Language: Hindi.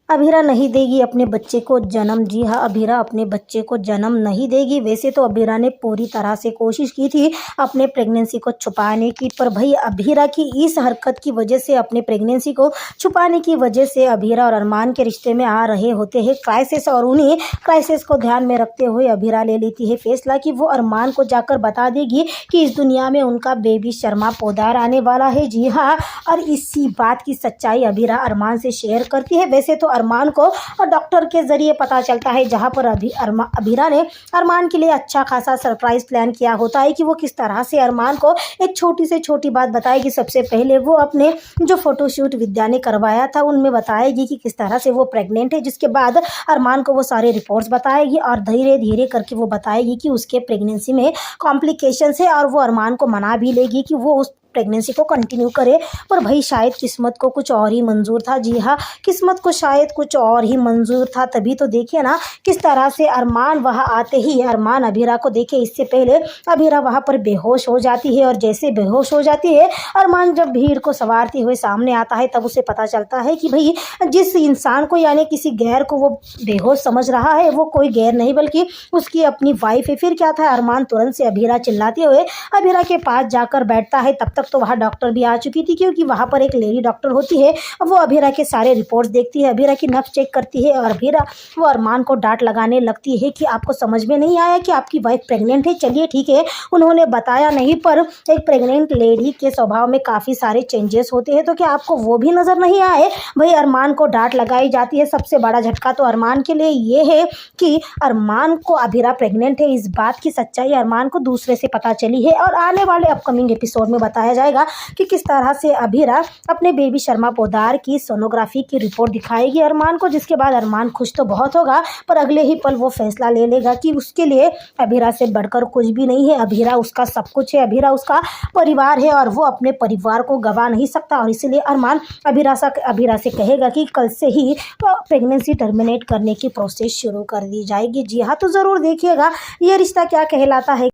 अभीरा नहीं देगी अपने बच्चे को जन्म। जी हाँ, अभीरा अपने बच्चे को जन्म नहीं देगी। वैसे तो अभीरा ने पूरी तरह से कोशिश की थी अपने प्रेगनेंसी को छुपाने की, पर भाई अभीरा की इस हरकत की वजह से, अपने प्रेगनेंसी को छुपाने की वजह से अभीरा और अरमान के रिश्ते में आ रहे होते हैं क्राइसिस। और उन्हीं क्राइसिस को ध्यान में रखते हुए अभीरा ले लेती है फैसला कि वो अरमान को जाकर बता देगी कि इस दुनिया में उनका बेबी शर्मा पोदार आने वाला है। जी हाँ, और इसी बात की सच्चाई अभीरा अरमान से शेयर करती है। वैसे तो अरमान को और डॉक्टर के जरिए पता चलता है, जहां पर अभीरा ने अरमान के लिए अच्छा खासा सरप्राइज प्लान किया होता है कि वो किस तरह से अरमान को एक छोटी से छोटी बात बताएगी। सबसे पहले वो अपने जो फोटोशूट विद्या ने करवाया था उनमें बताएगी कि किस तरह से वो प्रेग्नेंट है। जिसके बाद अरमान को वो सारे रिपोर्ट्स बताएगी और धीरे धीरे करके वो बताएगी कि उसके प्रेगनेंसी में कॉम्प्लिकेशंस है, और वो अरमान को मना भी लेगी कि वो उस प्रेगनेंसी को कंटिन्यू करे। पर भाई शायद किस्मत को कुछ और ही मंजूर था। जी हाँ, किस्मत को शायद कुछ और ही मंजूर था। तभी तो देखिए ना किस तरह से अरमान वहाँ आते ही, अरमान अभीरा को देखे इससे पहले अभीरा वहाँ पर बेहोश हो जाती है। और जैसे बेहोश हो जाती है, अरमान जब भीड़ को संवारते हुए सामने आता है तब उसे पता चलता है कि भाई जिस इंसान को, यानी किसी गैर को वो बेहोश समझ रहा है, वो कोई गैर नहीं बल्कि उसकी अपनी वाइफ है। फिर क्या था, अरमान तुरंत से अभीरा चिल्लाते हुए अभीरा के पास जाकर बैठता है। तब तक तो वहाँ डॉक्टर भी आ चुकी थी, क्योंकि वहाँ पर एक लेडी डॉक्टर होती है। वो अभीरा के सारे रिपोर्ट्स देखती है, अभीरा की नब्ज चेक करती है, और अभीरा वो अरमान को डांट लगाने लगती है कि आपको समझ में नहीं आया कि आपकी वाइफ प्रेग्नेंट है। चलिए ठीक है, उन्होंने बताया नहीं, पर एक प्रेग्नेंट लेडी के स्वभाव में काफ़ी सारे चेंजेस होते हैं, तो क्या आपको वो भी नज़र नहीं आए। भाई अरमान को डांट लगाई जाती है। सबसे बड़ा झटका तो अरमान के लिए ये है कि अरमान को अभीरा प्रेग्नेंट है, इस बात की सच्चाई अरमान को दूसरे से पता चली है। और आने वाले अपकमिंग एपिसोड में बताया जाएगा कि किस तरह से अभीरा अपने बेबी शर्मा पोदार की सोनोग्राफी की रिपोर्ट दिखाएगी अरमान को। जिसके बाद अरमान खुश तो बहुत होगा, पर अगले ही पल वो फैसला ले लेगा कि उसके लिए अभीरा से बढ़कर कुछ भी नहीं है। अभीरा उसका सब कुछ है, अभीरा उसका परिवार है, और वो अपने परिवार को गंवा नहीं सकता। और इसीलिए अरमान अभीरा से कहेगा कि कल से ही प्रेगनेंसी टर्मिनेट करने की प्रोसेस शुरू कर दी जाएगी। जी हाँ, तो ज़रूर देखिएगा ये रिश्ता क्या कहलाता है।